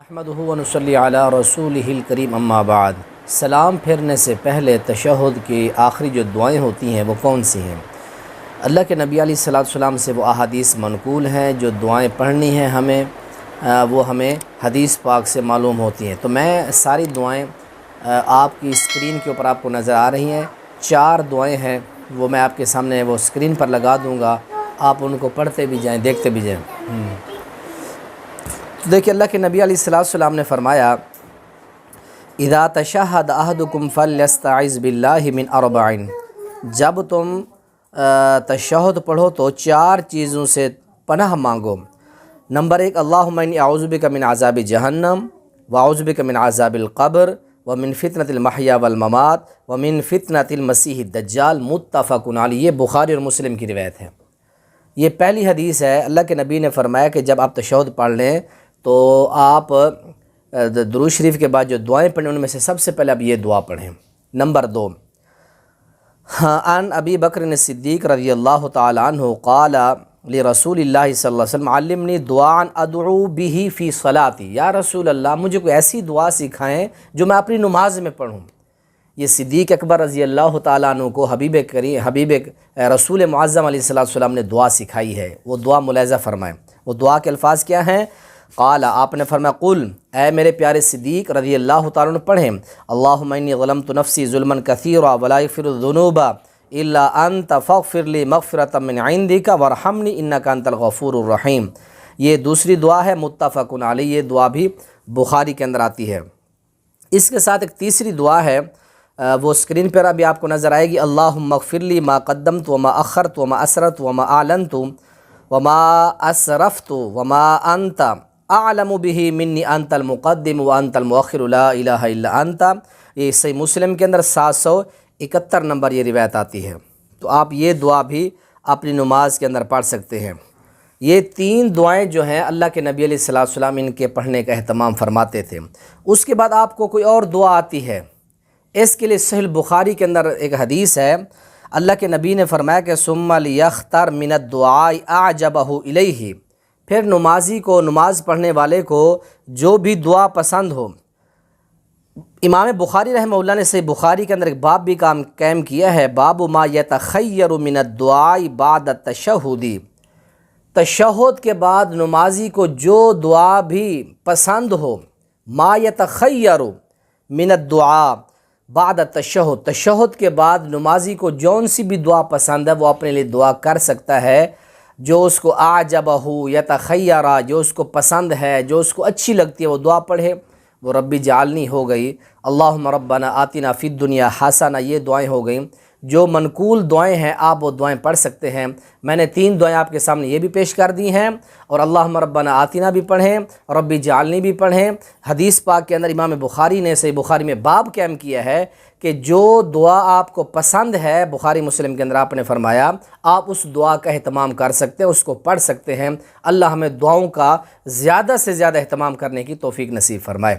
احمدہ و نصلی علی رسولہ الکریم اما بعد۔ سلام پھرنے سے پہلے تشہد کی آخری جو دعائیں ہوتی ہیں وہ کون سی ہیں؟ اللہ کے نبی علیہ الصلوۃ والسلام سے وہ احادیث منقول ہیں جو دعائیں پڑھنی ہیں وہ ہمیں حدیث پاک سے معلوم ہوتی ہیں۔ تو میں ساری دعائیں آپ کی اسکرین کے اوپر آپ کو نظر آ رہی ہیں، 4 دعائیں ہیں، وہ میں آپ کے سامنے وہ اسکرین پر لگا دوں گا، آپ ان کو پڑھتے بھی جائیں، دیکھتے بھی جائیں۔ تو دیکھیں اللہ کے نبی علیہ الصلوۃ والسلام نے فرمایا اذا تشہد احدکم فلیستعذ باللہ من 4، جب تم تشہد پڑھو تو 4 چیزوں سے پناہ مانگو۔ نمبر 1، اللہم انی اعوذ بک من عذاب جہنم واعوذ بک من عذاب القبر ومن فتنۃ المحیا والممات ومن فتنۃ المسیح الدجال، متفق علیہ۔ یہ بخاری اور مسلم کی روایت ہے۔ یہ پہلی حدیث ہے، اللہ کے نبی نے فرمایا کہ جب آپ تشہد پڑھ لیں تو آپ درود شریف کے بعد جو دعائیں پڑھیں ان میں سے سب سے پہلے آپ یہ دعا پڑھیں۔ نمبر 2، عن ابی بکر صدیق رضی اللہ تعالی عنہ قال لرسول اللہ صلی اللہ علیہ وسلم علمنی دعاء ادعو بہ فی صلاتی، یا رسول اللہ مجھے کوئی ایسی دعا سکھائیں جو میں اپنی نماز میں پڑھوں۔ یہ صدیق اکبر رضی اللہ تعالیٰ عنہ کو حبیب رسول معظم علیہ السلام نے دعا سکھائی ہے، وہ دعا ملاحظہ فرمائیں۔ وہ دعا کے الفاظ کیا ہیں؟ قال، آپ نے فرمایا قل، اے میرے پیارے صدیق رضی اللہ تعالیٰ عنہ پڑھیں، اللہم انی ظلمت نفسی ظلما کثیرا ولا یغفر الذنوب الا انت فاغفر لی مغفرۃ من عندک وارحمنی انک انت الغفور الرحیم۔ یہ دوسری دعا ہے، متفق علیہ، یہ دعا بھی بخاری کے اندر آتی ہے۔ اس کے ساتھ ایک تیسری دعا ہے، وہ اسکرین پر ابھی آپ کو نظر آئے گی، اللہم اغفر لی ما قدمت وما اخرت وما اسررت وما اعلنت وما اسرفت وما انت اعلم به منی انت المقدم وانت المؤخر لا الہ الا انت۔ یہ صحیح مسلم کے اندر 771 نمبر یہ روایت آتی ہے۔ تو آپ یہ دعا بھی اپنی نماز کے اندر پڑھ سکتے ہیں۔ یہ 3 دعائیں جو ہیں اللہ کے نبی علیہ الصلوۃ والسلام ان کے پڑھنے کا اہتمام فرماتے تھے۔ اس کے بعد آپ کو کوئی اور دعا آتی ہے، اس کے لیے صحیح بخاری کے اندر ایک حدیث ہے، اللہ کے نبی نے فرمایا کہ ثم لیختر من الدعاء اعجبہ الیہ، پھر نمازی کو، نماز پڑھنے والے کو جو بھی دعا پسند ہو۔ امام بخاری رحمہ اللہ نے صحیح بخاری کے اندر ایک باب بھی قائم کیا ہے، باب ما یتخیر من الدعاء بعد التشہد، تشہد کے بعد نمازی کو جو دعا بھی پسند ہو، ما یتخیر من الدعاء بعد التشہد، تشہد کے بعد نمازی کو جون سی بھی دعا پسند ہے وہ اپنے لیے دعا کر سکتا ہے، جو اس کو اعجبہ یتخیرہ، جو اس کو پسند ہے، جو اس کو اچھی لگتی ہے وہ دعا پڑھے۔ وہ ربی جعلنی ہو گئی، اللہم ربنا آتنا فی الدنیا حسنہ، یہ دعائیں ہو گئیں۔ جو منقول دعائیں ہیں آپ وہ دعائیں پڑھ سکتے ہیں۔ میں نے 3 دعائیں آپ کے سامنے یہ بھی پیش کر دی ہیں، اور اللہم ربنا آتنا بھی پڑھیں، ربی جعلنی بھی پڑھیں۔ حدیث پاک کے اندر امام بخاری نے صحیح بخاری میں باب قائم کیا ہے کہ جو دعا آپ کو پسند ہے، بخاری مسلم کے اندر آپ نے فرمایا آپ اس دعا کا اہتمام کر سکتے ہیں، اس کو پڑھ سکتے ہیں۔ اللہ ہمیں دعاؤں کا زیادہ سے زیادہ اہتمام کرنے کی توفیق نصیب فرمائے۔